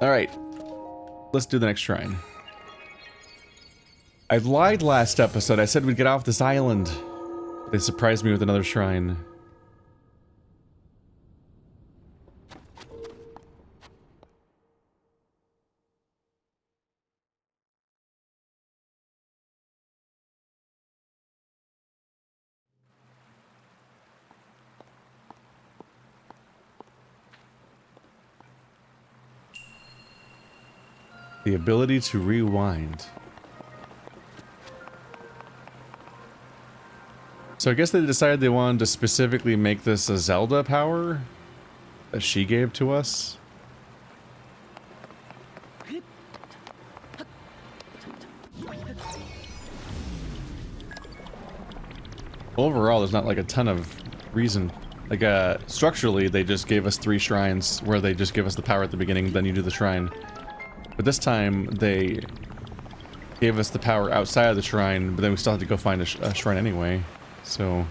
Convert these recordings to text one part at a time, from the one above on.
Alright. Let's do the next shrine. I lied last episode. I said we'd get off this island. They surprised me with another shrine. The ability to rewind. So I guess they decided they wanted to specifically make this a Zelda power that she gave to us. Overall, there's not like a ton of reason. Like, structurally, they just gave us 3 shrines where they just give us the power at the beginning, then you do the shrine. But this time, they gave us the power outside of the shrine, but then we still had to go find a shrine anyway. So,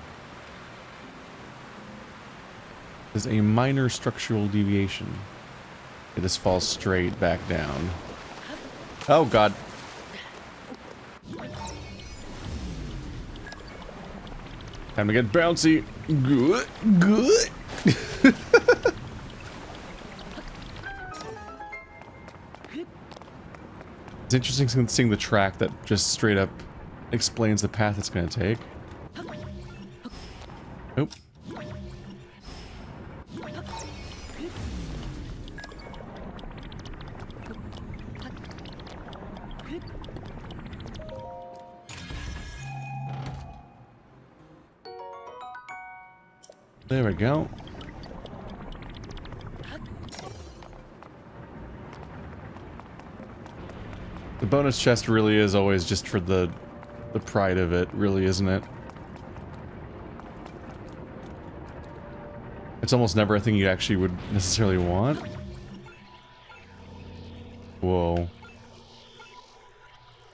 there's a minor structural deviation. It just falls straight back down. Oh god. Time to get bouncy. Good, good. It's interesting seeing the track that just straight up explains the path it's going to take. Oop. There we go. The bonus chest really is always just for the pride of it, really, isn't it? It's almost never a thing you actually would necessarily want. Whoa.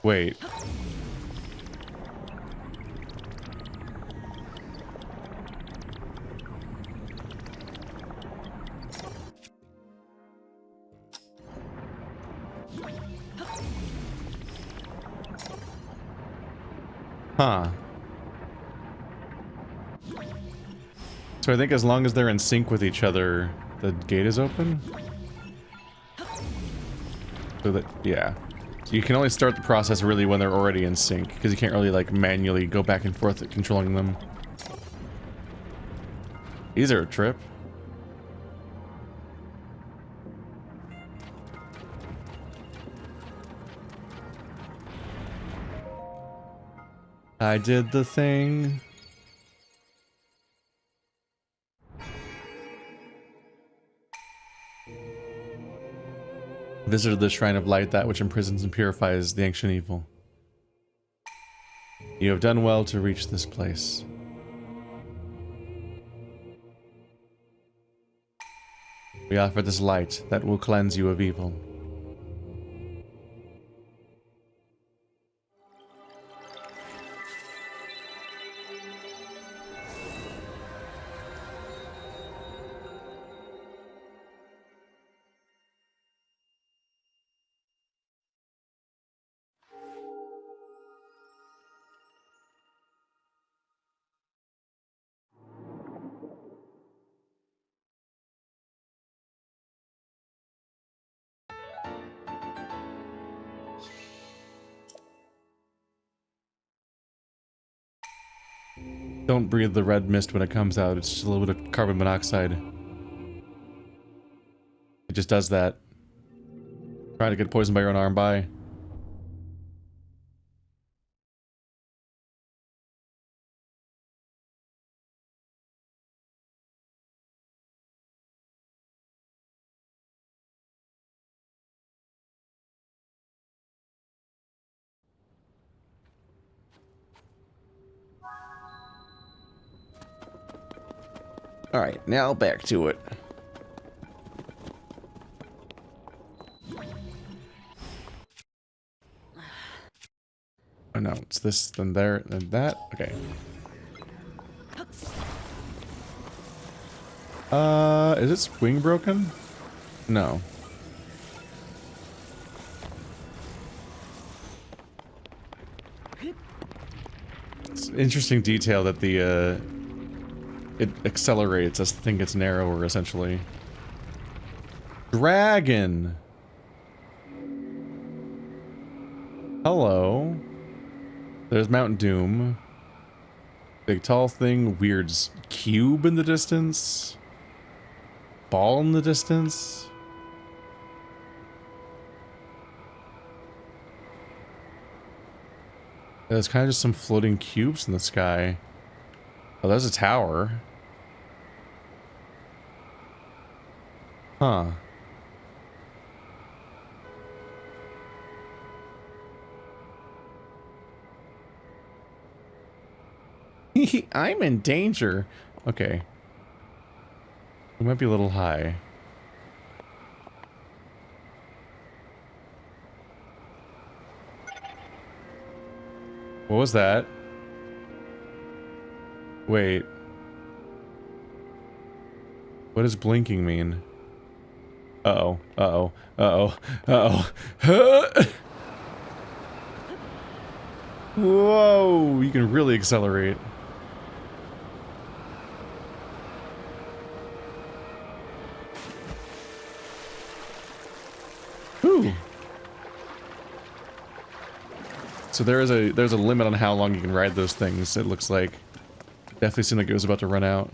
Wait. Huh. So I think as long as they're in sync with each other, the gate is open? So that, yeah. So you can only start the process really when they're already in sync, because you can't really like manually go back and forth at controlling them. These are a trip. I did the thing. Visited the Shrine of Light, that which imprisons and purifies the ancient evil. You have done well to reach this place. We offer this light that will cleanse you of evil. Don't breathe the red mist when it comes out. It's just a little bit of carbon monoxide. It just does that. Try to get poisoned by your own arm. Bye. Alright, now back to it. Oh no, it's this, then there, then that. Okay. Is its wing broken? No. interesting detail that the it accelerates as the thing gets narrower, essentially. Dragon. Hello. There's Mount Doom. Big tall thing. Weird cube in the distance. Ball in the distance. There's kind of just some floating cubes in the sky. Oh, there's a tower. Huh. I'm in danger. Okay. We might be a little high. What was that? Wait. What does blinking mean? Uh-oh. Uh-oh. Uh-oh. Uh-oh. Whoa! You can really accelerate. Whew. So there's a limit on how long you can ride those things, it looks like. Definitely seemed like it was about to run out.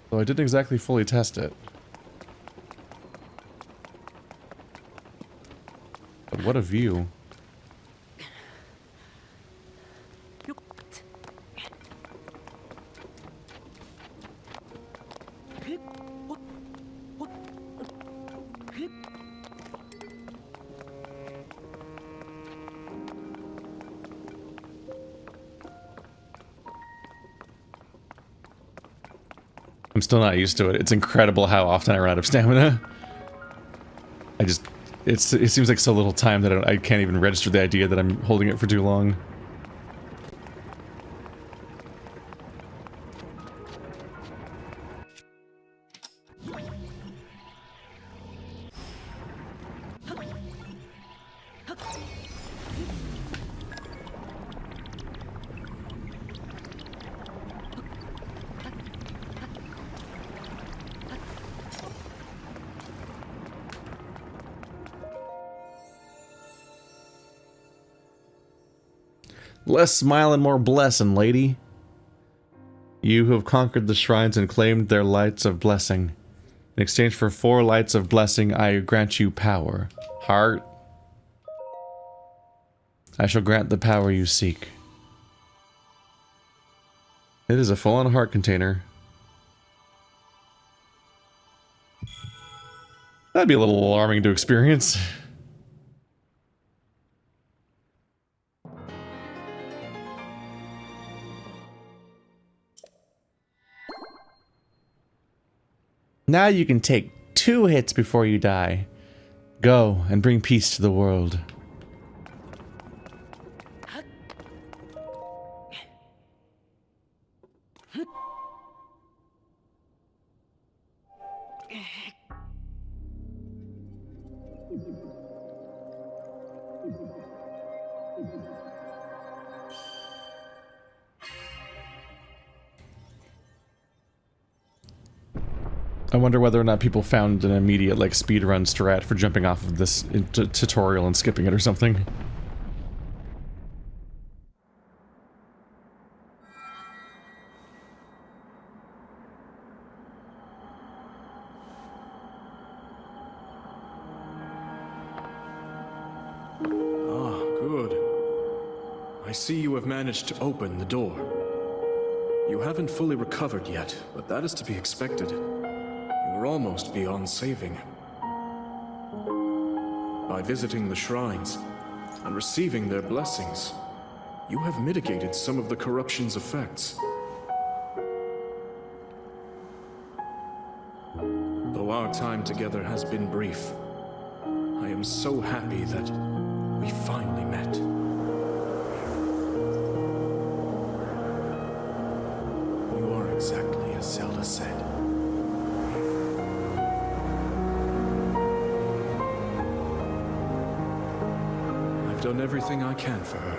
Though I didn't exactly fully test it. But what a view. I'm still not used to it. It's incredible how often I run out of stamina. It seems like so little time that I can't even register the idea that I'm holding it for too long. Less smile and more blessing, lady. You who have conquered the shrines and claimed their lights of blessing. In exchange for 4 lights of blessing, I grant you power. Heart. I shall grant the power you seek. It is a full-on heart container. That'd be a little alarming to experience. Now you can take 2 hits before you die. Go and bring peace to the world. I wonder whether or not people found an immediate, like, speedrun strat for jumping off of this tutorial and skipping it or something. Ah, good. I see you have managed to open the door. You haven't fully recovered yet, but that is to be expected. You're almost beyond saving. By visiting the shrines and receiving their blessings, you have mitigated some of the corruption's effects. Though our time together has been brief, I am so happy that we finally met. You are exactly as Zelda said. I've done everything I can for her.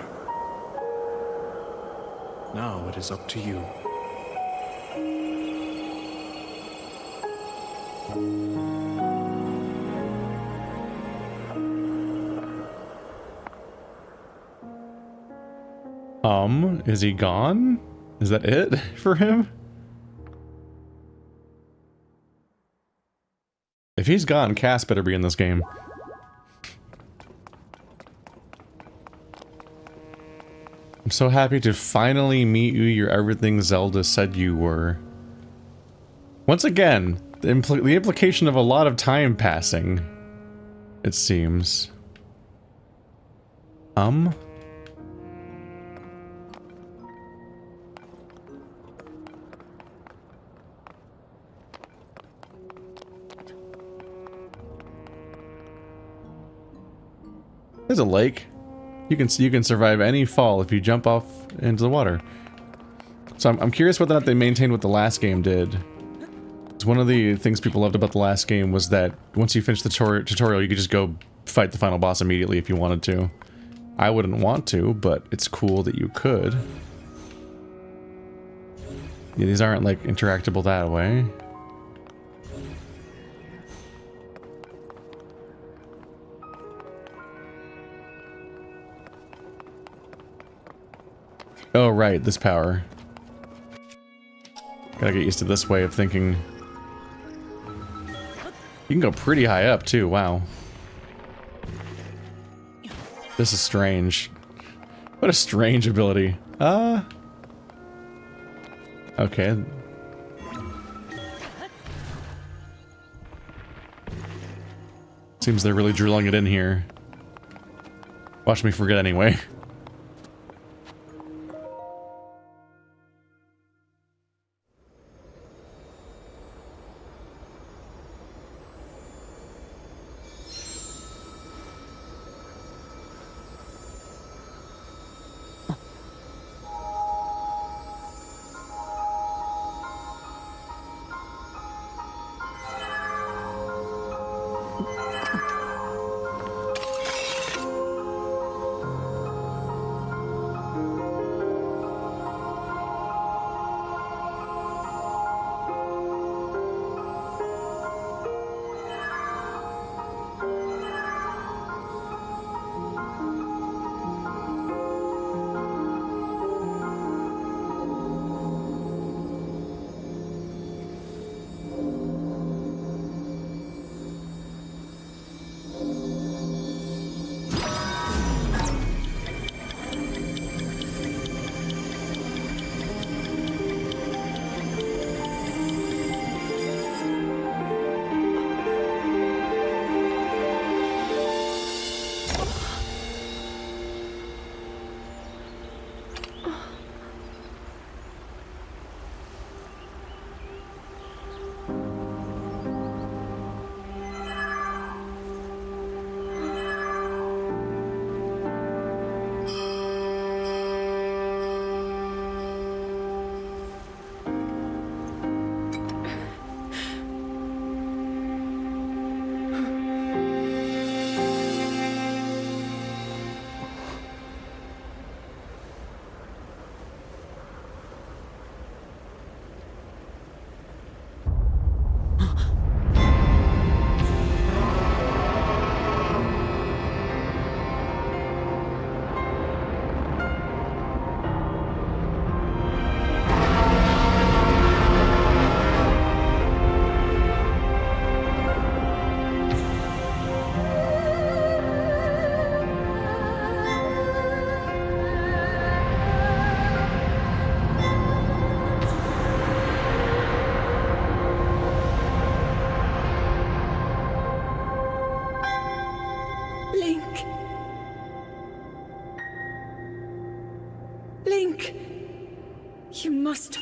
Now it is up to you. Is he gone? Is that it for him? If he's gone, Cass better be in this game. I'm so happy to finally meet you. You're everything Zelda said you were. Once again, the implication of a lot of time passing, it seems. There's a lake. You can survive any fall if you jump off into the water. So I'm curious whether or not they maintained what the last game did. 'Cause one of the things people loved about the last game was that once you finish the tutorial, you could just go fight the final boss immediately if you wanted to. I wouldn't want to, but it's cool that you could. Yeah, these aren't like interactable that way. Oh, right, this power. Gotta get used to this way of thinking. You can go pretty high up, too, wow. This is strange. What a strange ability. Okay. Seems they're really drilling it in here. Watch me forget anyway.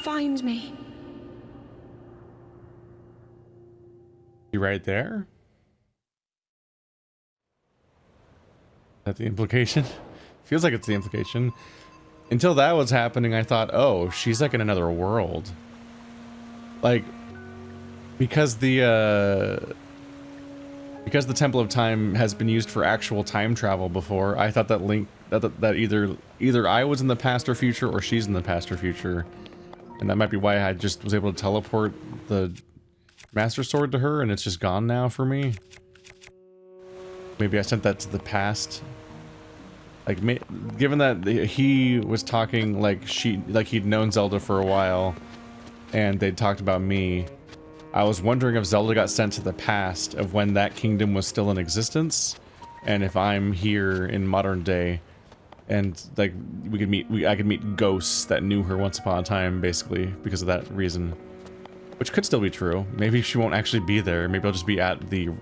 Find me. You right there? Is that the implication? Feels like it's the implication. Until that was happening, I thought, oh, she's like in another world. Like, because the Because the Temple of Time has been used for actual time travel before, I thought that Link that either I was in the past or future, or she's in the past or future, and that might be why I just was able to teleport the Master Sword to her, and it's just gone now for me. Maybe I sent that to the past. Like, given that he was talking like he'd known Zelda for a while, and they'd talked about me. I was wondering if Zelda got sent to the past of when that kingdom was still in existence, and if I'm here in modern day, and like I could meet ghosts that knew her once upon a time, basically because of that reason, which could still be true. Maybe she won't actually be there. Maybe I'll just be at the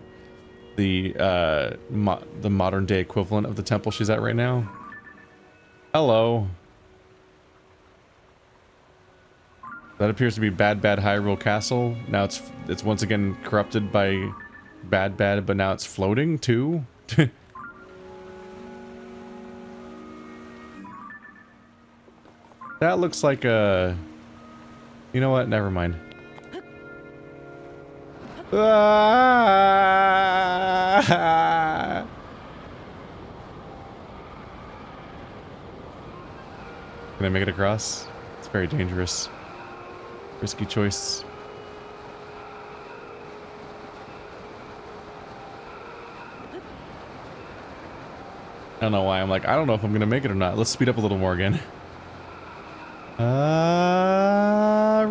modern day equivalent of the temple she's at right now. Hello. That appears to be Bad Hyrule Castle. Now it's once again corrupted by Bad, but now it's floating too. That looks like a... You know what? Never mind. Ah! Can I make it across? It's very dangerous. Risky choice. I don't know why. I'm like, I don't know if I'm gonna make it or not. Let's speed up a little more again.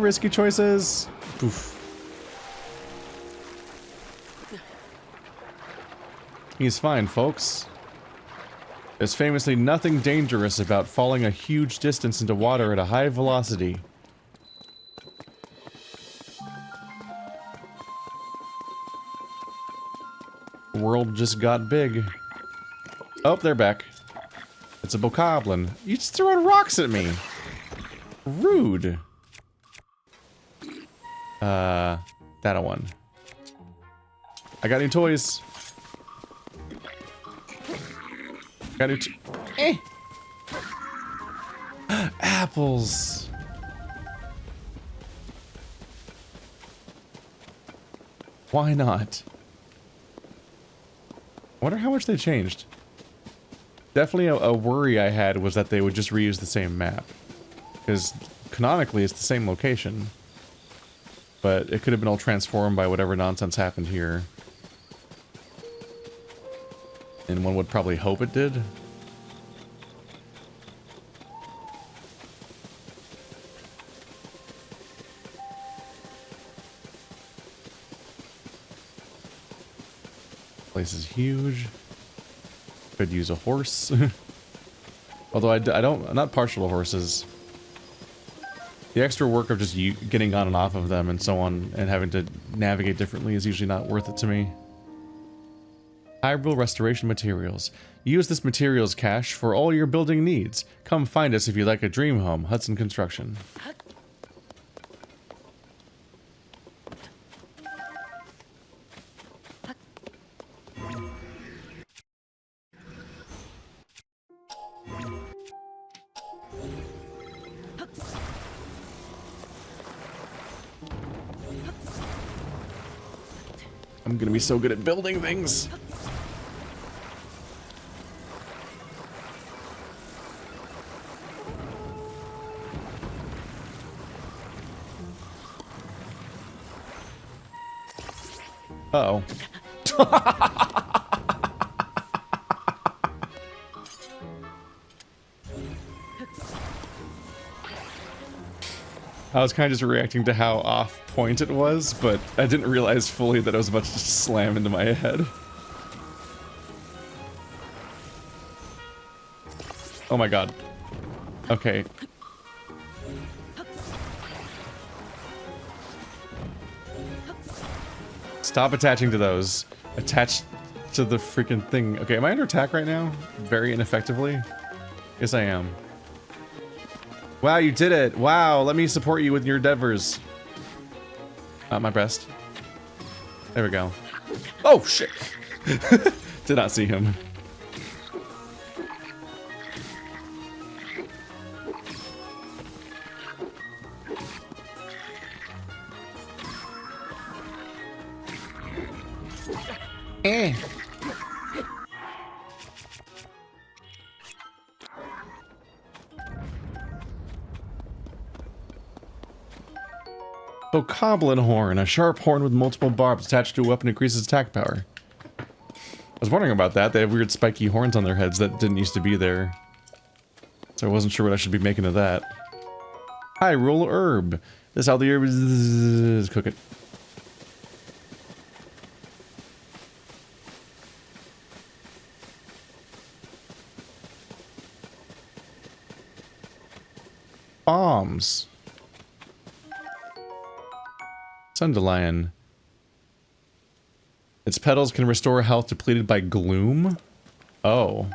Risky choices. Poof. He's fine, folks. There's famously nothing dangerous about falling a huge distance into water at a high velocity. The world just got big. Oh, they're back. It's a bokoblin. You just throwing rocks at me. Rude. That one. I got new toys. Got new apples. Why not? I wonder how much they changed. Definitely a worry I had was that they would just reuse the same map. Because canonically it's the same location. But it could have been all transformed by whatever nonsense happened here. And one would probably hope it did. Place is huge. Could use a horse. Although I'm not partial to horses. The extra work of just getting on and off of them and so on, and having to navigate differently is usually not worth it to me. Hyrule Restoration Materials. Use this materials cache for all your building needs. Come find us if you like a dream home. Hudson Construction. I'm gonna be so good at building things. Uh-oh. I was kind of just reacting to how off point it was, but I didn't realize fully that I was about to just slam into my head. Oh my god. Okay. Stop attaching to those. Attach to the freaking thing. Okay, am I under attack right now? Very ineffectively? Yes, I am. Wow, you did it! Wow, let me support you with your endeavors. Not my best. There we go. Oh, shit! Did not see him. Eh. Oh, Coblin Horn. A sharp horn with multiple barbs attached to a weapon increases attack power. I was wondering about that. They have weird spiky horns on their heads that didn't used to be there. So I wasn't sure what I should be making of that. Hyrule herb. This is how the herb is. Cook it. Bombs. Sundelion. Its petals can restore health depleted by gloom. Oh.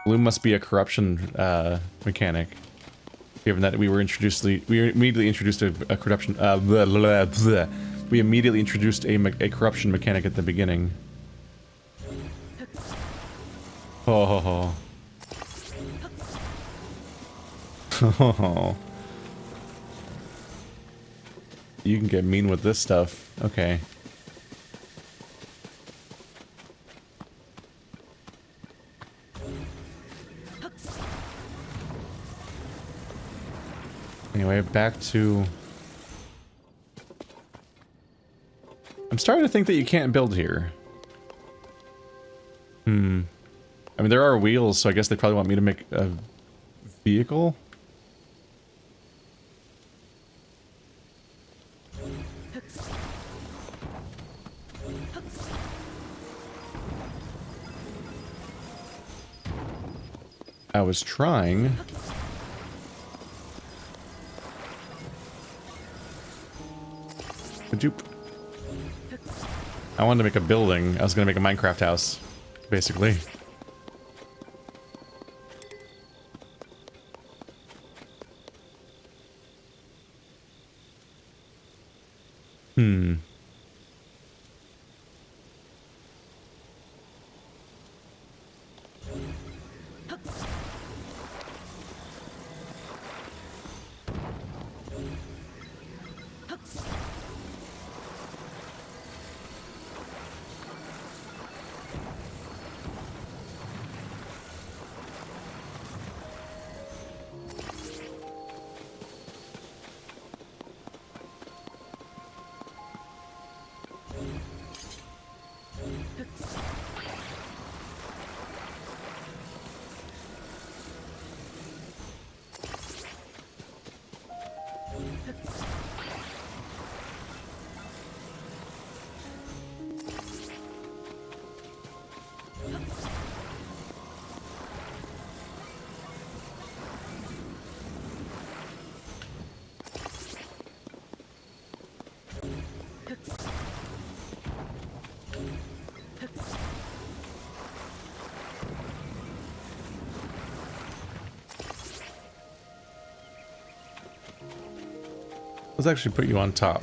Gloom must be a corruption mechanic. Given that we immediately introduced a corruption we immediately introduced a corruption mechanic at the beginning. Oh. Oh. You can get mean with this stuff. Okay. Anyway, back to... I'm starting to think that you can't build here. I mean, there are wheels, so I guess they probably want me to make a vehicle? I was trying. I wanted to make a building. I was going to make a Minecraft house, basically. Let's actually put you on top.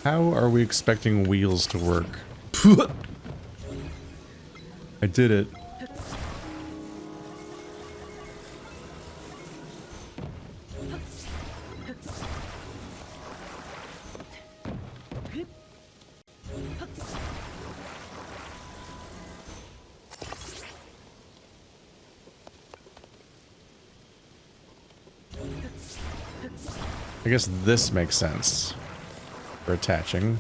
How are we expecting wheels to work? I did it. I guess this makes sense for attaching.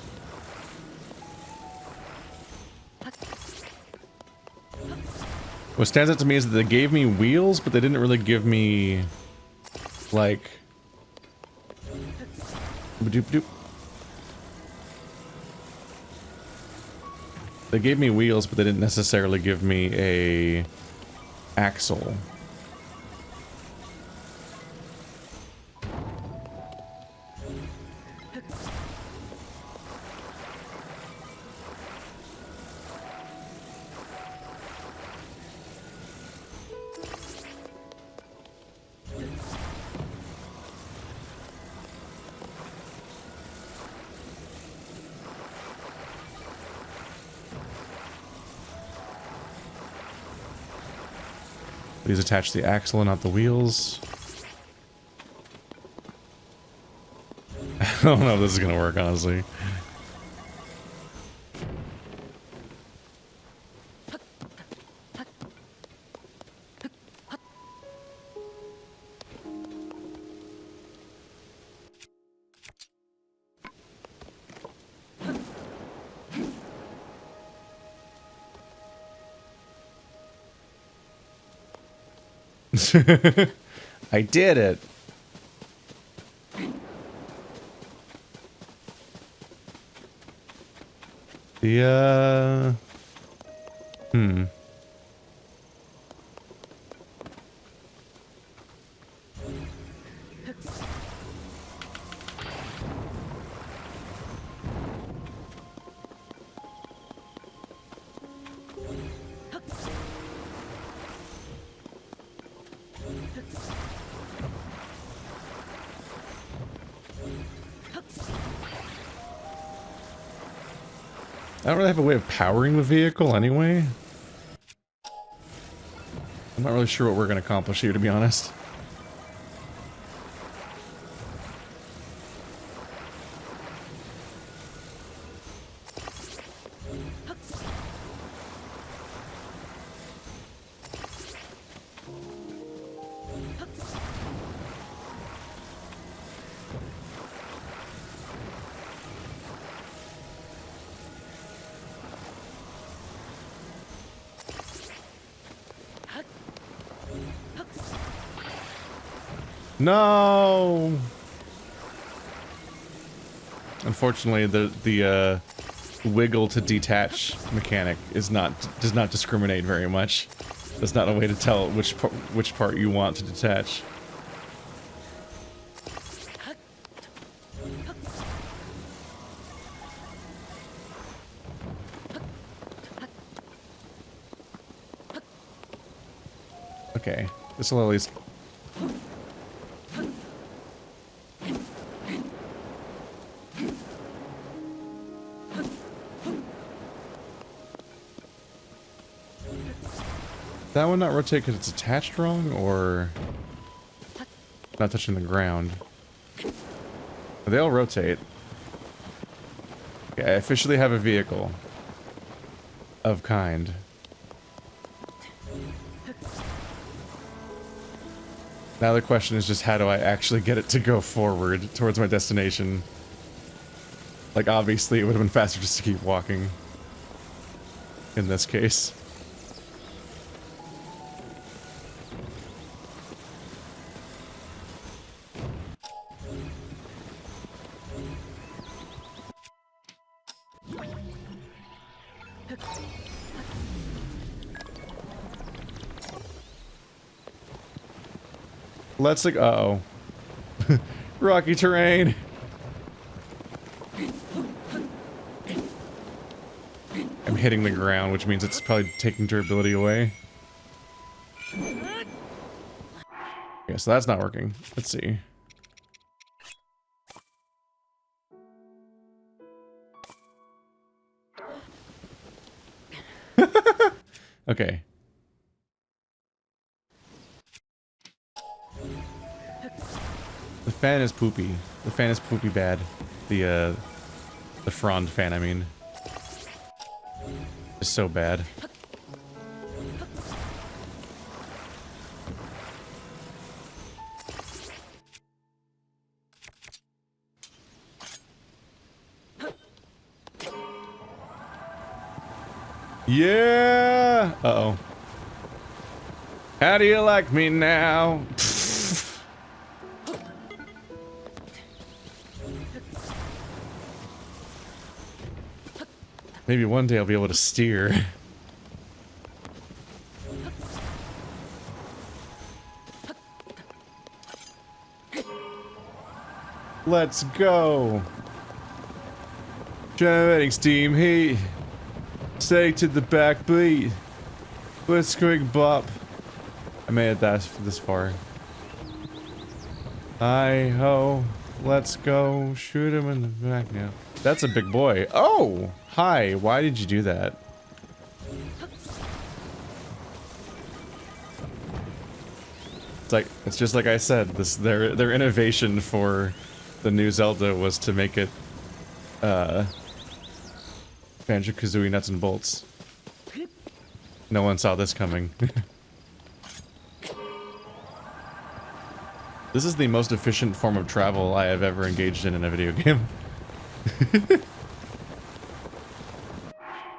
What stands out to me is that they gave me wheels, but they didn't really give me, like... Ba-doop-doop. They gave me wheels, but they didn't necessarily give me a axle. Please attach the axle and not the wheels. I don't know if this is gonna work, honestly. I did it. I don't really have a way of powering the vehicle anyway. I'm not really sure what we're going to accomplish here, to be honest. No. Unfortunately, the wiggle to detach mechanic does not discriminate very much. There's not a way to tell which part you want to detach. Okay, this will at least. That one not rotate because it's attached wrong, or not touching the ground? They all rotate. Okay, I officially have a vehicle of kind. Now the question is just how do I actually get it to go forward towards my destination? Like, obviously it would have been faster just to keep walking in this case. Let's like, uh-oh. Rocky terrain. I'm hitting the ground, which means it's probably taking durability away. Yeah, so that's not working. Let's see. Okay. The fan is poopy. The fan is poopy bad. The frond fan, I mean. Is so bad. Yeah! Uh-oh. How do you like me now? Maybe one day I'll be able to steer. Let's go. Generating steam heat. Stay to the backbeat. Blitzkrieg bop. I made it this far. Hi ho. Let's go. Shoot him in the back now. That's a big boy. Oh! Hi. Why did you do that? It's just like I said. Their innovation for the new Zelda was to make it Banjo-Kazooie nuts and bolts. No one saw this coming. This is the most efficient form of travel I have ever engaged in a video game.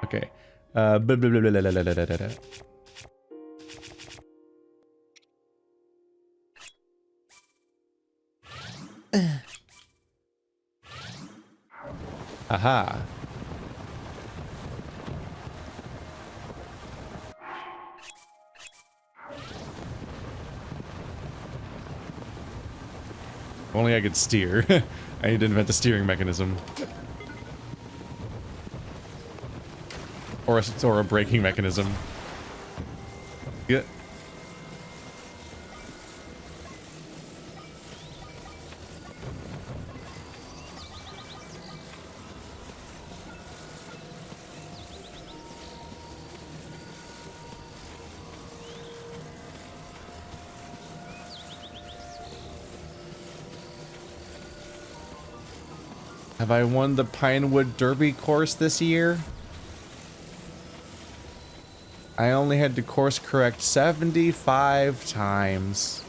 Okay. Blah, blah, blah, blah, blah, blah, blah, blah, blah. Aha. If only I could steer. I need to invent a steering mechanism. Or a braking mechanism. Yeah. Have I won the Pinewood Derby course this year? I only had to course correct 75 times.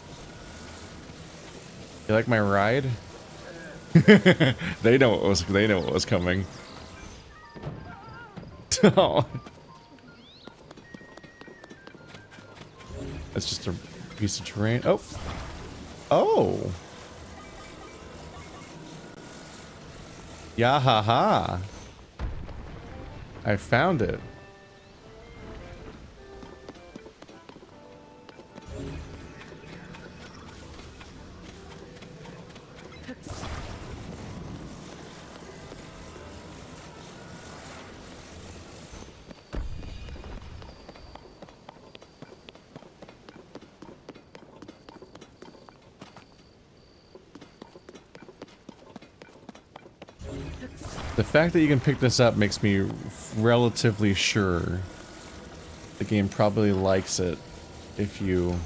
You like my ride? They know what was coming. Oh. That's just a piece of terrain. Oh. Oh. Yeah, ha ha. I found it. The fact that you can pick this up makes me relatively sure the game probably likes it if you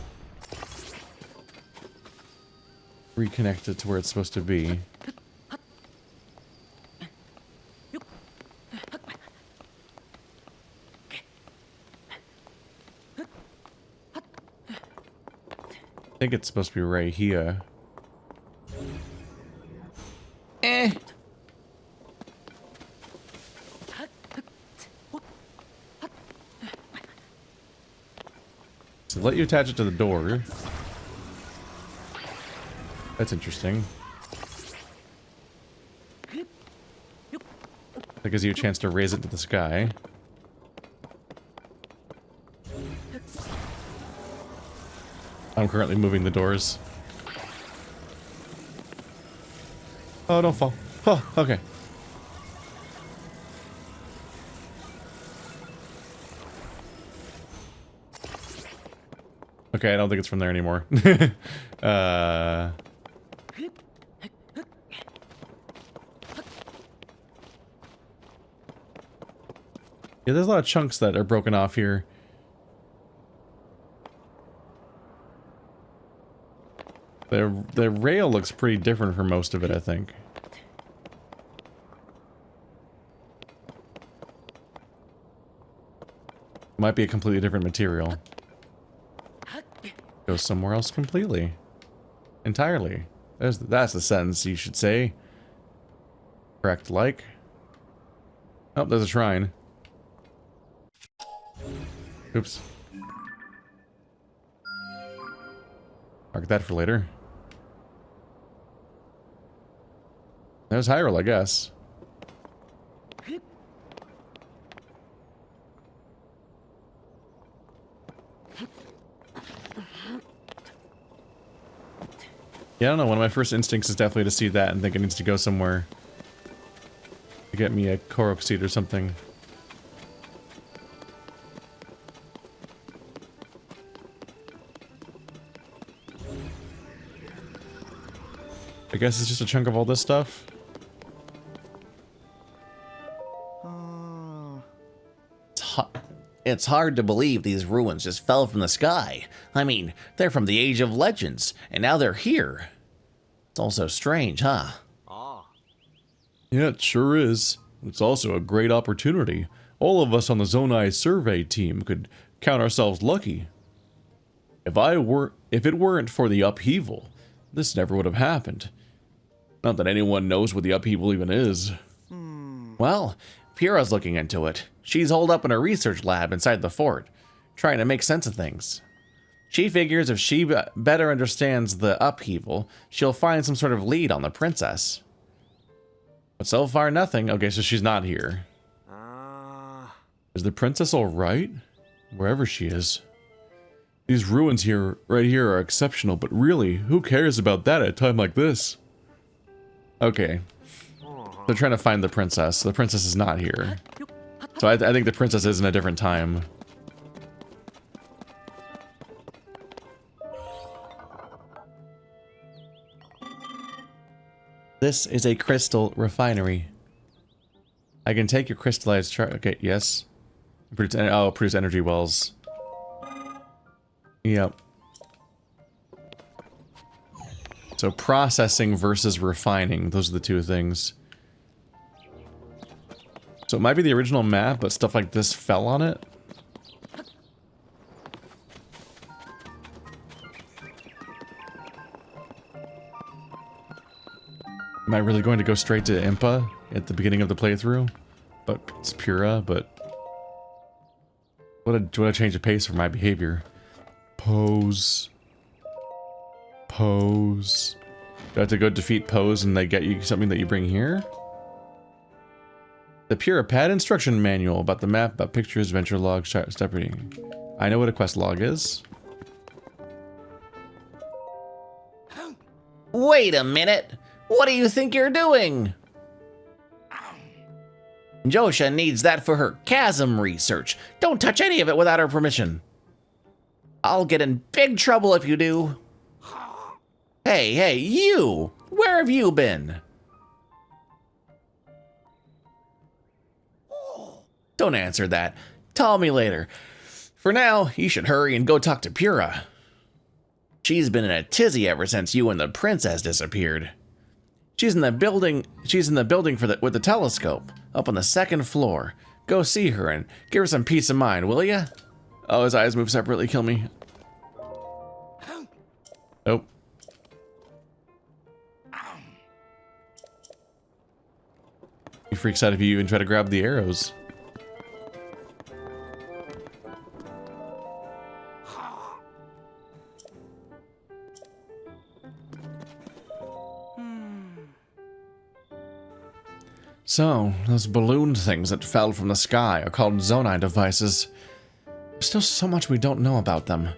reconnect it to where it's supposed to be. I think it's supposed to be right here. So let you attach it to the door. That's interesting. That gives you a chance to raise it to the sky. I'm currently moving the doors. Oh, don't fall. Oh, okay. Okay, I don't think it's from there anymore. Yeah, there's a lot of chunks that are broken off here. The rail looks pretty different for most of it, I think. Might be a completely different material. Go somewhere else completely. Entirely. That's the sentence you should say. Correct like. Oh, there's a shrine. Oops. Mark that for later. There's Hyrule, I guess. Yeah, I don't know. One of my first instincts is definitely to see that and think it needs to go somewhere. To get me a Korok seed or something. I guess it's just a chunk of all this stuff. It's hard to believe these ruins just fell from the sky. I mean, they're from the Age of Legends, and now they're here. It's also strange, huh? Yeah, it sure is. It's also a great opportunity. All of us on the Zonai survey team could count ourselves lucky. If it weren't for the upheaval, this never would have happened. Not that anyone knows what the upheaval even is. Well, Pyrrha's looking into it. She's holed up in a research lab inside the fort, trying to make sense of things. She figures if she better understands the upheaval, she'll find some sort of lead on the princess. But so far, nothing. Okay, so she's not here. Is the princess alright? Wherever she is. These ruins here, right here, are exceptional, but really, who cares about that at a time like this? Okay. They're trying to find the princess. The princess is not here. So I think the princess is in a different time. This is a crystal refinery. I can take your crystallized char— okay, yes. Produce energy wells. Yep. So processing versus refining, those are the two things. So it might be the original map, but stuff like this fell on it. Am I really going to go straight to Impa at the beginning of the playthrough? But it's Pura, but what a change of pace for my behavior. Pose. Pose. Do I have to go defeat Pose and they get you something that you bring here? The Pura Pad instruction manual about the map, about pictures, adventure logs, step reading. I know what a quest log is. Wait a minute! What do you think you're doing? Josha needs that for her chasm research. Don't touch any of it without her permission. I'll get in big trouble if you do. Hey, you! Where have you been? Don't answer that. Tell me later. For now, you should hurry and go talk to Pura. She's been in a tizzy ever since you and the princess disappeared. She's in the building with the telescope, up on the second floor. Go see her and give her some peace of mind, will ya? Oh, his eyes move separately, kill me. Nope. He freaks out if you even try to grab the arrows. So, those balloon things that fell from the sky are called Zonai devices. There's still so much we don't know about them.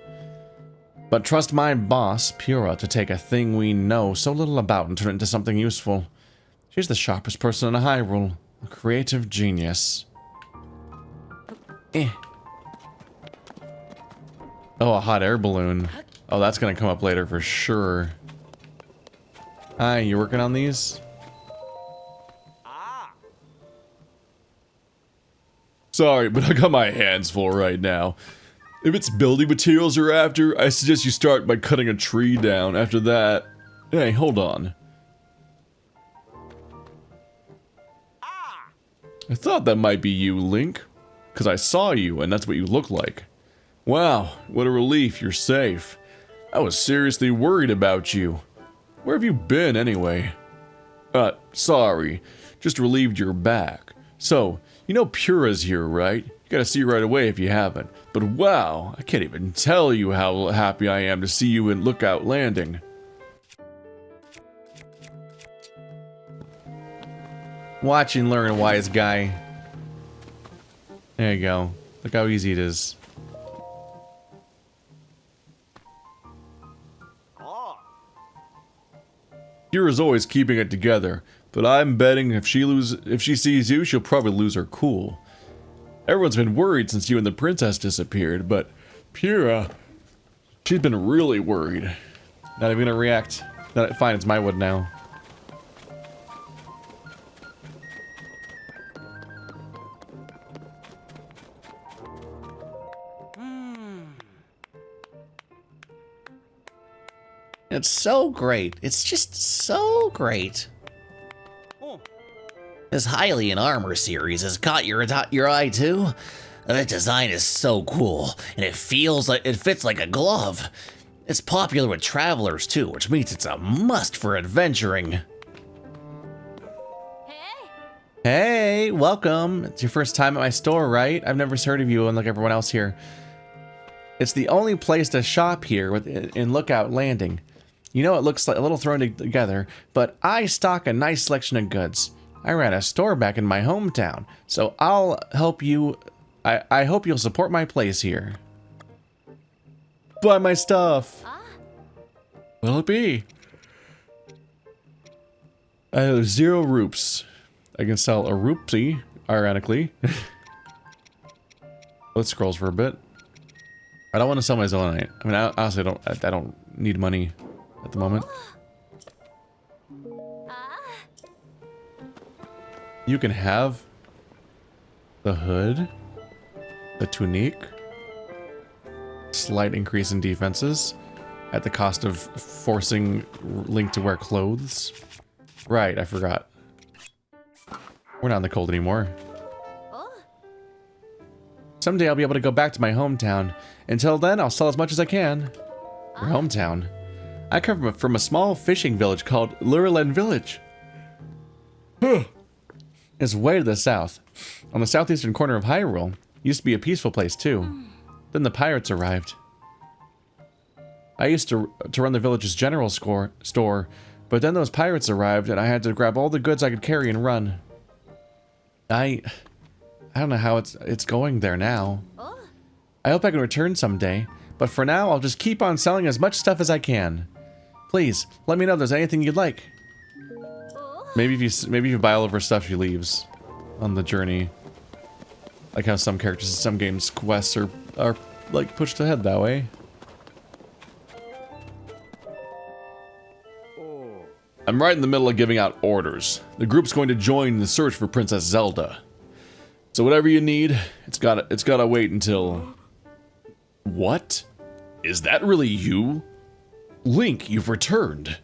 But trust my boss, Pura, to take a thing we know so little about and turn it into something useful. She's the sharpest person in Hyrule. A creative genius. Oh, a hot air balloon. Oh, that's gonna come up later for sure. Hi, you working on these? Sorry, but I got my hands full right now. If it's building materials you're after, I suggest you start by cutting a tree down. After that... Hey, hold on. I thought that might be you, Link. Because I saw you, and that's what you look like. Wow, what a relief, you're safe. I was seriously worried about you. Where have you been, anyway? Sorry. Just relieved you're back. So, you know Pura's here, right? You gotta see right away if you haven't. But wow, I can't even tell you how happy I am to see you in Lookout Landing. Watch and learn, wise guy. There you go. Look how easy it is. Pyrrha's always keeping it together, but I'm betting if she sees you, she'll probably lose her cool. Everyone's been worried since you and the princess disappeared, but Pyrrha, she's been really worried. Not even gonna react. Fine, it's my wood now. It's so great. It's just so great. This Hylian armor series has caught your eye too. That design is so cool, and it fits like a glove. It's popular with travelers too, which means it's a must for adventuring. Hey, welcome. It's your first time at my store, right? I've never heard of you unlike everyone else here. It's the only place to shop here in Lookout Landing. You know, it looks like a little thrown together, but I stock a nice selection of goods. I ran a store back in my hometown, so I'll help you. I hope you'll support my place here. Buy my stuff. What'll it be? I have 0 roops. I can sell a roopsie, ironically. Let's scrolls for a bit. I don't want to sell my Zelenite. I mean, I honestly I don't need money at the moment. You can have the hood, the tunique, slight increase in defenses at the cost of forcing Link to wear clothes. Right, I forgot. We're not in the cold anymore. Someday I'll be able to go back to my hometown. Until then, I'll sell as much as I can. Your hometown? I come from a small fishing village called Lurelen Village. It's way to the south. On the southeastern corner of Hyrule. Used to be a peaceful place too. Then the pirates arrived. I used to run the village's general store, but then those pirates arrived and I had to grab all the goods I could carry and run. I don't know how it's going there now. I hope I can return someday, but for now I'll just keep on selling as much stuff as I can. Please, let me know if there's anything you'd like. Maybe if you buy all of her stuff, she leaves on the journey. Like how some characters in some games quests are like pushed ahead that way. I'm right in the middle of giving out orders. The group's going to join the search for Princess Zelda. So whatever you need, it's gotta wait until... What? Is that really you? Link, you've returned.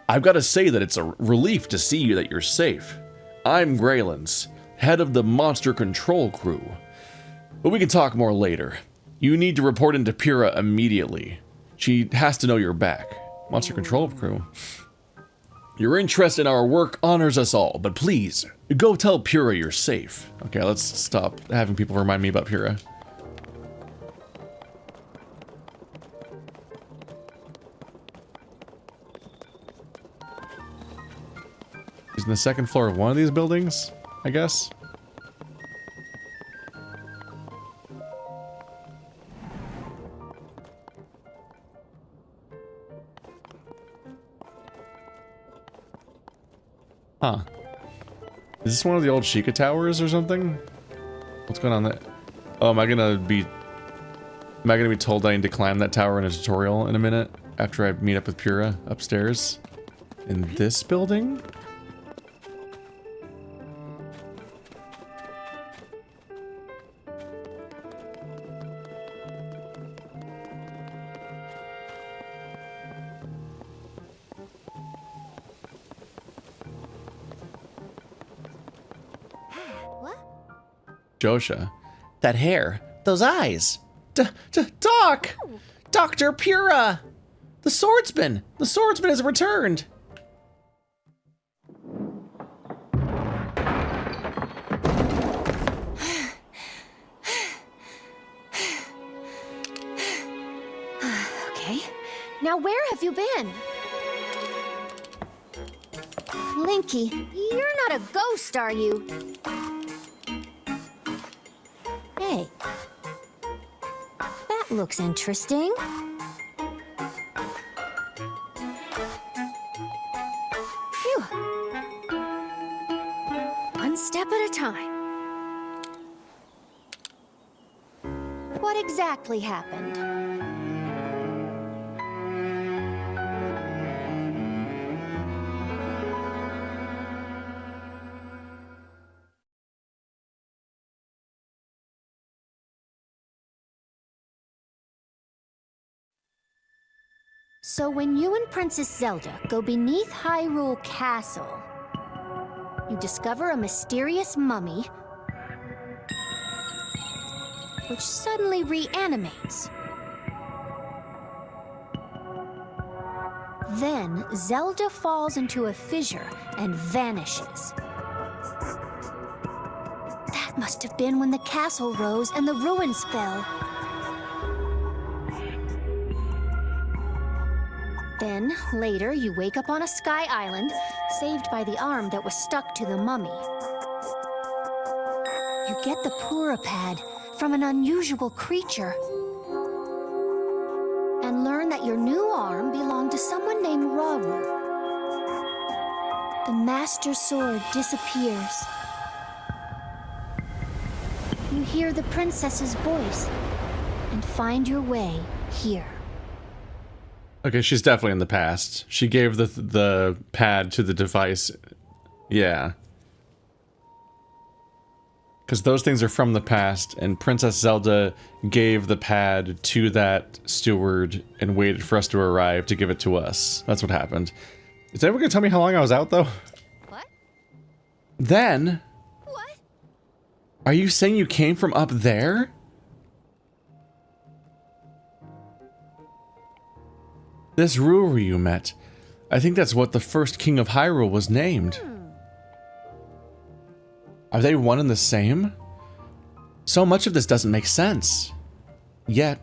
I've got to say that it's a relief to see that you're safe. I'm Graylins, head of the monster control crew. But we can talk more later. You need to report into Pyrrha immediately. She has to know you're back. Monster control crew. Your interest in our work honors us all, but please, go tell Pyrrha you're safe. Okay, let's stop having people remind me about Pyrrha. He's in the second floor of one of these buildings, I guess. Huh. Is this one of the old Sheikah towers or something? What's going on there? Oh, am I gonna be told I need to climb that tower in a tutorial in a minute after I meet up with Pyrrha upstairs? In this building? Josha. That hair, those eyes. Doc! Dr. Pyrrha! The swordsman! The swordsman has returned! Okay. Now where have you been? Linky, you're not a ghost, are you? Hey. That looks interesting. What exactly happened? So when you and Princess Zelda go beneath Hyrule Castle, you discover a mysterious mummy which suddenly reanimates. Then Zelda falls into a fissure and vanishes. That must have been when the castle rose and the ruins fell. Then, later, you wake up on a sky island, saved by the arm that was stuck to the mummy. You get the Pura Pad from an unusual creature, and learn that your new arm belonged to someone named Rauru. The Master Sword disappears. You hear the princess's voice, and find your way here. Okay, she's definitely in the past. She gave the pad to the device. Yeah. Because those things are from the past, and Princess Zelda gave the pad to that steward and waited for us to arrive to give it to us. That's what happened. Is anyone gonna tell me how long I was out, though? What? Then? What? Are you saying you came from up there? This Ruru you met. I think that's what the first king of Hyrule was named. Are they one and the same? So much of this doesn't make sense. Yet.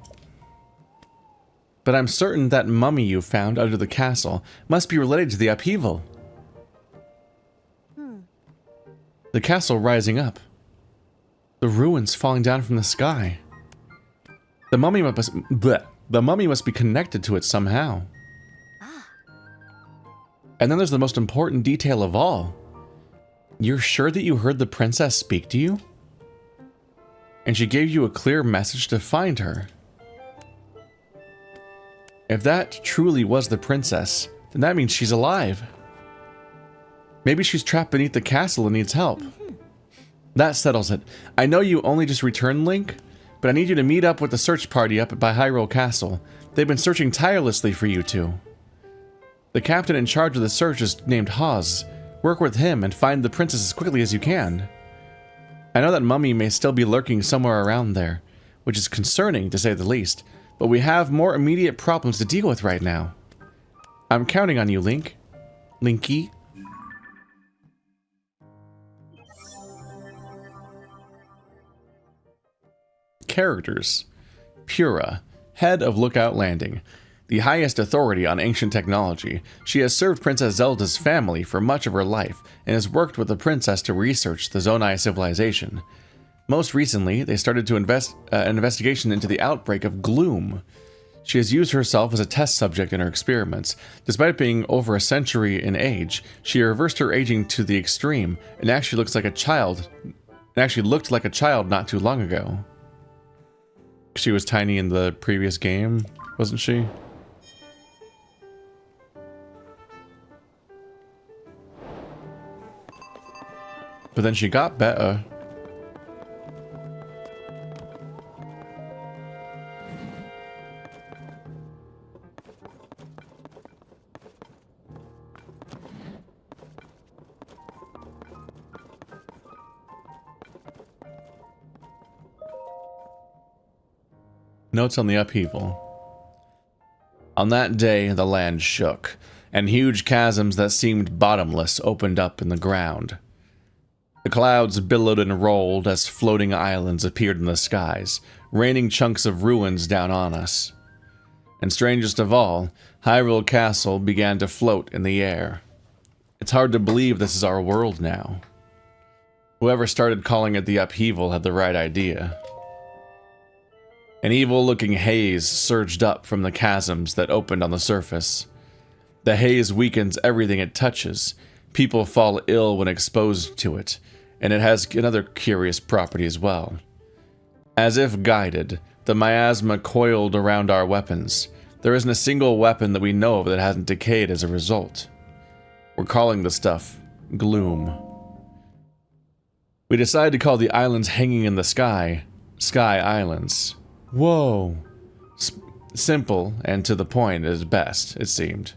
But I'm certain that mummy you found under the castle must be related to the upheaval. The castle rising up. The ruins falling down from the sky. The mummy must be connected to it somehow. And then there's the most important detail of all. You're sure that you heard the princess speak to you? And she gave you a clear message to find her. If that truly was the princess, then that means she's alive. Maybe she's trapped beneath the castle and needs help. That settles it. I know you only just returned, Link, but I need you to meet up with the search party up by Hyrule Castle. They've been searching tirelessly for you two. The captain in charge of the search is named Hawes. Work with him and find the princess as quickly as you can. I know that mummy may still be lurking somewhere around there, which is concerning to say the least, but we have more immediate problems to deal with right now. I'm counting on you, Link. Linky. Characters. Pura, head of Lookout Landing. The highest authority on ancient technology, she has served Princess Zelda's family for much of her life and has worked with the princess to research the Zonai civilization. Most recently, they started to an investigation into the outbreak of gloom. She has used herself as a test subject in her experiments. Despite being over a century in age, she reversed her aging to the extreme and actually looked like a child not too long ago. She was tiny in the previous game, wasn't she? But then she got better. Notes on the upheaval. On that day, the land shook, and huge chasms that seemed bottomless opened up in the ground. The clouds billowed and rolled as floating islands appeared in the skies, raining chunks of ruins down on us. And strangest of all, Hyrule Castle began to float in the air. It's hard to believe this is our world now. Whoever started calling it the upheaval had the right idea. An evil-looking haze surged up from the chasms that opened on the surface. The haze weakens everything it touches. People fall ill when exposed to it, and it has another curious property as well. As if guided, The miasma coiled around our weapons. There isn't a single weapon that we know of that hasn't decayed as a result. We're calling the stuff Gloom. We decided to call the islands hanging in the sky, Sky Islands. Whoa. Simple and to the point is best, it seemed.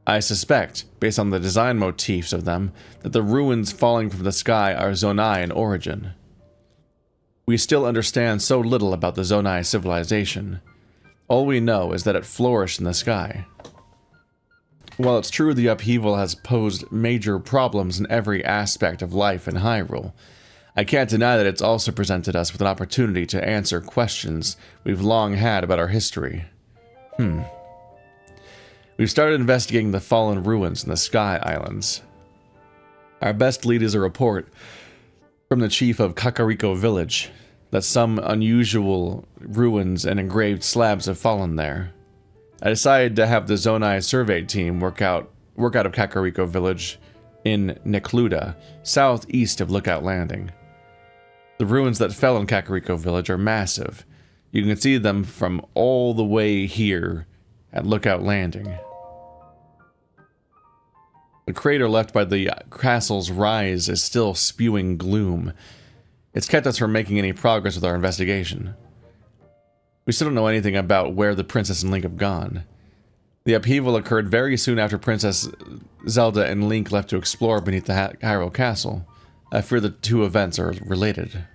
I suspect, based on the design motifs of them, that the ruins falling from the sky are Zonai in origin. We still understand so little about the Zonai civilization. All we know is that it flourished in the sky. While it's true the upheaval has posed major problems in every aspect of life in Hyrule, I can't deny that it's also presented us with an opportunity to answer questions we've long had about our history. We've started investigating the fallen ruins in the Sky Islands. Our best lead is a report from the chief of Kakariko Village that some unusual ruins and engraved slabs have fallen there. I decided to have the Zonai survey team work out of Kakariko Village in Necluda, southeast of Lookout Landing. The ruins that fell in Kakariko Village are massive. You can see them from all the way here at Lookout Landing. The crater left by the castle's rise is still spewing gloom. It's kept us from making any progress with our investigation. We still don't know anything about where the Princess and Link have gone. The upheaval occurred very soon after Princess Zelda and Link left to explore beneath the Hyrule Castle. I fear the two events are related.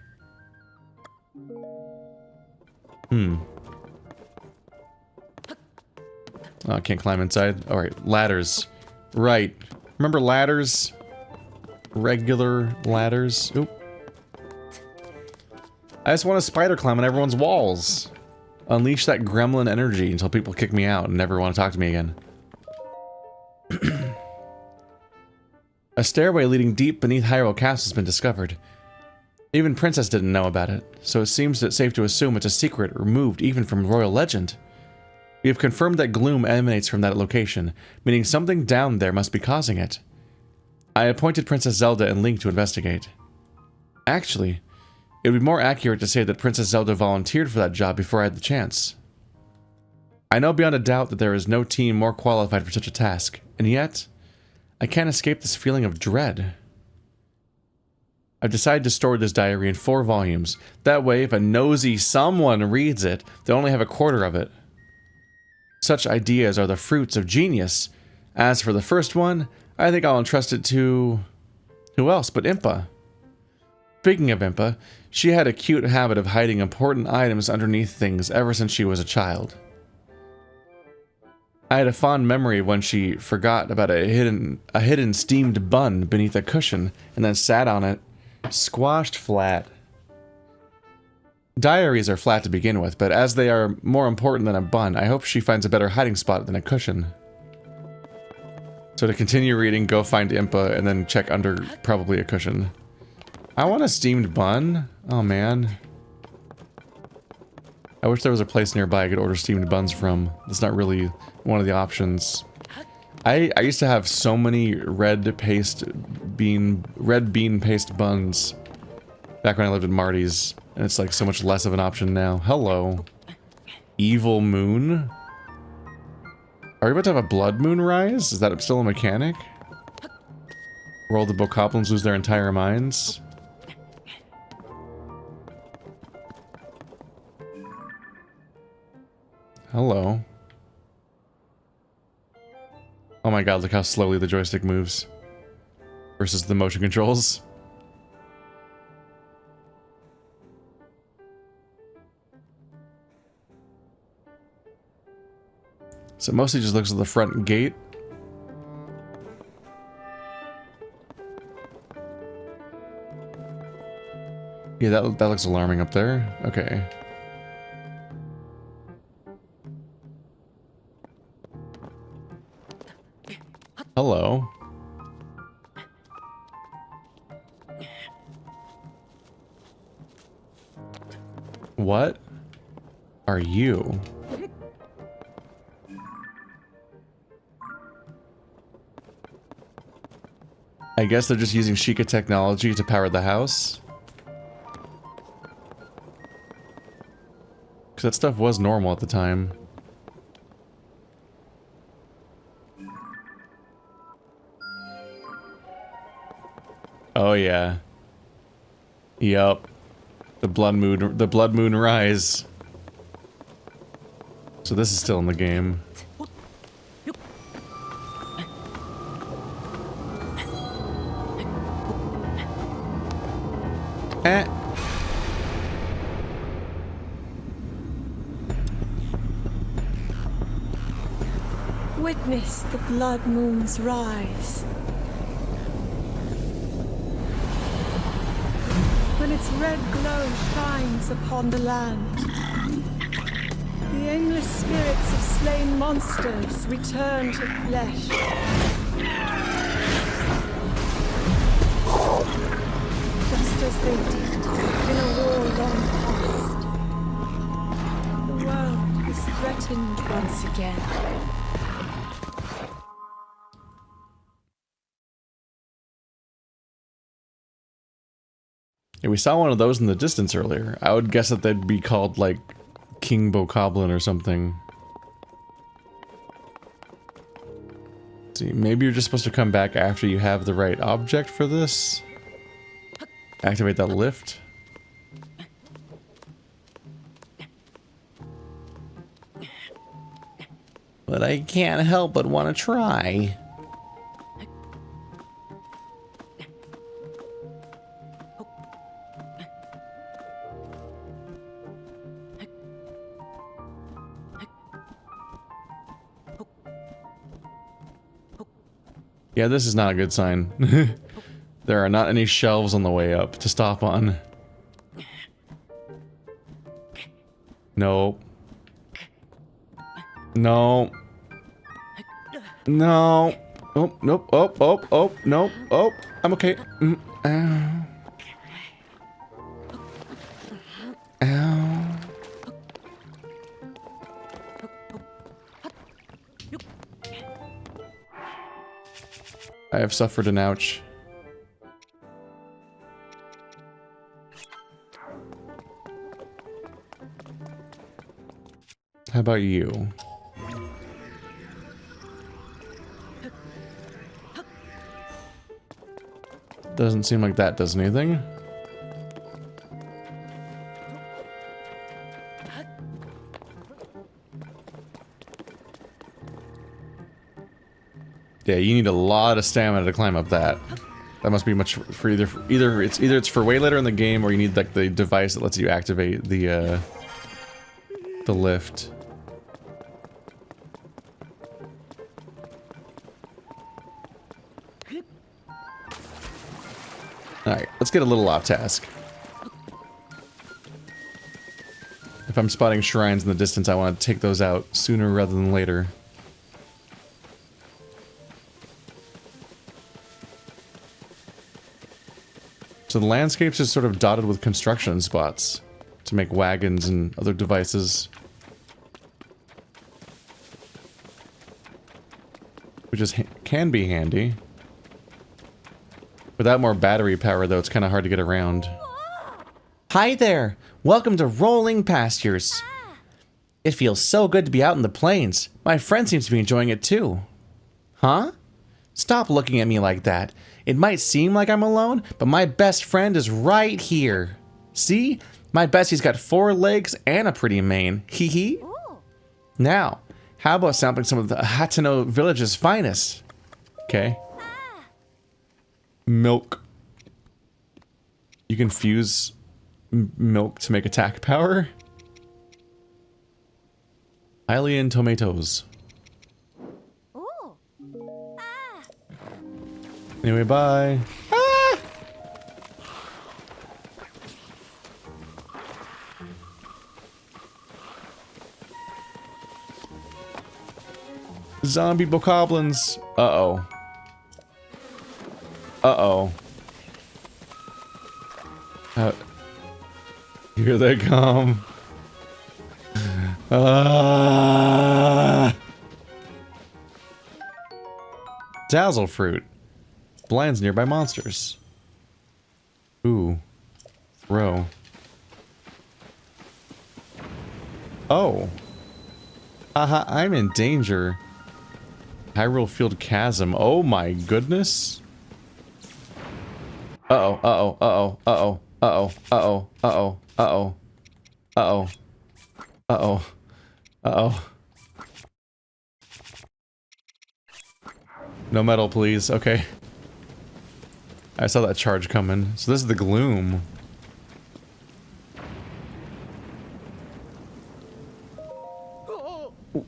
Oh, I can't climb inside. Alright, ladders. Right. Remember ladders? Regular ladders. Oop. I just want to spider climb on everyone's walls. Unleash that gremlin energy until people kick me out and never want to talk to me again. A stairway leading deep beneath Hyrule Castle has been discovered. Even Princess didn't know about it, so it seems safe to assume it's a secret removed even from royal legend. We have confirmed that gloom emanates from that location, meaning something down there must be causing it. I appointed Princess Zelda and Link to investigate. Actually, it would be more accurate to say that Princess Zelda volunteered for that job before I had the chance. I know beyond a doubt that there is no team more qualified for such a task, and yet, I can't escape this feeling of dread. I've decided to store this diary in 4 volumes. That way, if a nosy someone reads it, they'll only have a quarter of it. Such ideas are the fruits of genius. As for the first one, I think I'll entrust it to... who else but Impa? Speaking of Impa, she had a cute habit of hiding important items underneath things ever since she was a child. I had a fond memory of when she forgot about a hidden steamed bun beneath a cushion and then sat on it, squashed flat. Diaries are flat to begin with, but as they are more important than a bun, I hope she finds a better hiding spot than a cushion. So to continue reading, go find Impa and then check under probably a cushion. I want a steamed bun. Oh man. I wish there was a place nearby I could order steamed buns from. That's not really one of the options. I used to have so many red bean paste buns back when I lived in Marty's, and it's like so much less of an option now. Hello. Evil moon? Are we about to have a blood moon rise? Is that still a mechanic? Where all the bokoblins lose their entire minds? Hello. Oh my god, look how slowly the joystick moves. Versus the motion controls. So it mostly just looks at the front gate. Yeah, that looks alarming up there. Okay. Hello. What are you? I guess they're just using Sheikah technology to power the house. Because that stuff was normal at the time. Oh yeah. Yup. The blood moon rise. So this is still in the game. Eh. Witness the blood moon's rise. When its red glow shines upon the land, the aimless spirits of slain monsters return to flesh. Just as they did in a war long past. The world is threatened once again. Yeah, we saw one of those in the distance earlier. I would guess that they'd be called, like, King Bokoblin or something. Let's see, maybe you're just supposed to come back after you have the right object for this. Activate that lift. But I can't help but want to try. Yeah, this is not a good sign. There are not any shelves on the way up to stop on. No. No. No. Oh, nope. Oh, oh, oh, no. Oh, I'm okay. Ow. Ow. I have suffered an ouch. How about you? Doesn't seem like that does anything. Yeah, you need a lot of stamina to climb up that. That must be much for either it's for way later in the game, or you need like the device that lets you activate the lift. Alright, let's get a little off task. If I'm spotting shrines in the distance, I want to take those out sooner rather than later. So the landscape's just sort of dotted with construction spots to make wagons and other devices. Which is can be handy. Without more battery power, though, it's kind of hard to get around. Hi there! Welcome to Rolling Pastures. It feels so good to be out in the plains. My friend seems to be enjoying it too. Huh? Stop looking at me like that. It might seem like I'm alone, but my best friend is right here. See? My bestie's got 4 legs and a pretty mane. Hee hee. Now, how about sampling some of the Hateno village's finest? Okay. Milk. You can fuse milk to make attack power. Hylian tomatoes. Anyway, bye. Ah! Zombie bokoblins. Uh-oh. Uh-oh. Here they come. Dazzle fruit. Blinds nearby monsters. Ooh. Throw. Haha, I'm in danger. Hyrule Field Chasm. Oh my goodness. Uh-oh, uh-oh, uh-oh, uh-oh, uh-oh, uh-oh, uh-oh, uh-oh, uh-oh, uh-oh, uh-oh. No metal, please. Okay. I saw that charge coming. So this is the gloom.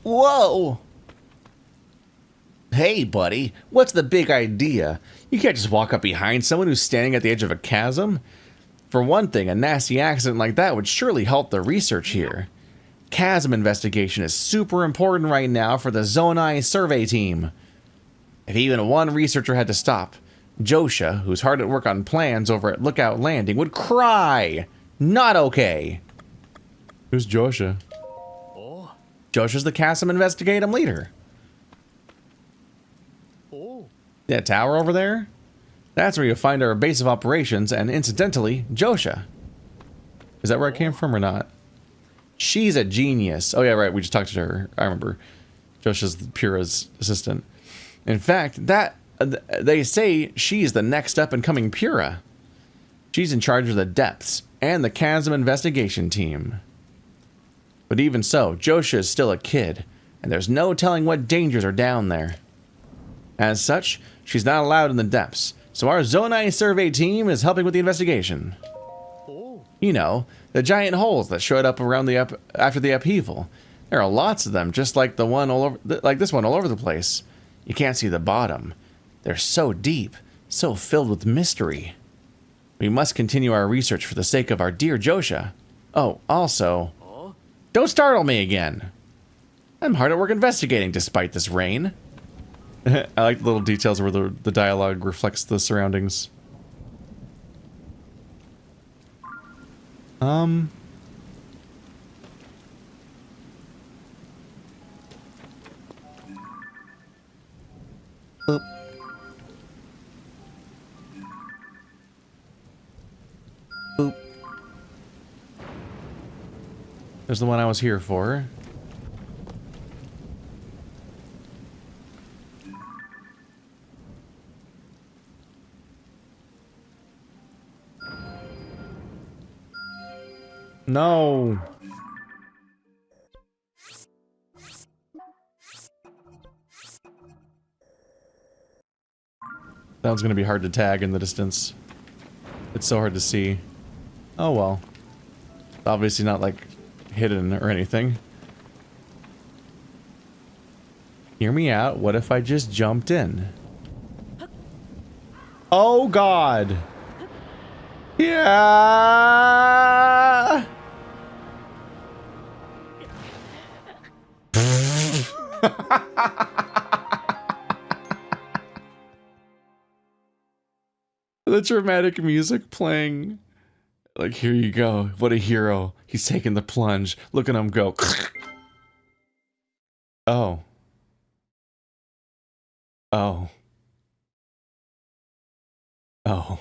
Whoa! Hey, buddy, what's the big idea? You can't just walk up behind someone who's standing at the edge of a chasm. For one thing, a nasty accident like that would surely halt the research here. Chasm investigation is super important right now for the Zonai survey team. If even one researcher had to stop, Josha, who's hard at work on plans over at Lookout Landing, would cry. Not okay. Who's Josha? Josha's the chasm investigatum leader. That tower over there? That's where you'll find our base of operations and, incidentally, Josha. Is that where I came from or not? She's a genius. Oh yeah, right, we just talked to her. I remember. Josha's Pura's assistant. In fact, they say she's the next up-and-coming Pura. She's in charge of the depths and the chasm investigation team. But even so, Josha is still a kid, and there's no telling what dangers are down there. As such, she's not allowed in the depths, so our Zonai survey team is helping with the investigation. You know, the giant holes that showed up around after the upheaval. There are lots of them, just like the one all over, like this one all over the place. You can't see the bottom. They're so deep, so filled with mystery. We must continue our research for the sake of our dear Josha. Oh, also, don't startle me again. I'm hard at work investigating despite this rain. I like the little details where the dialogue reflects the surroundings. Boop. Boop. There's the one I was here for. No. That one's gonna be hard to tag in the distance. It's so hard to see. Oh well. Obviously not like hidden or anything. Hear me out. What if I just jumped in? Oh God. Yeah. The dramatic music playing. Like, here you go. What a hero. He's taking the plunge. Look at him go. Oh. Oh. Oh.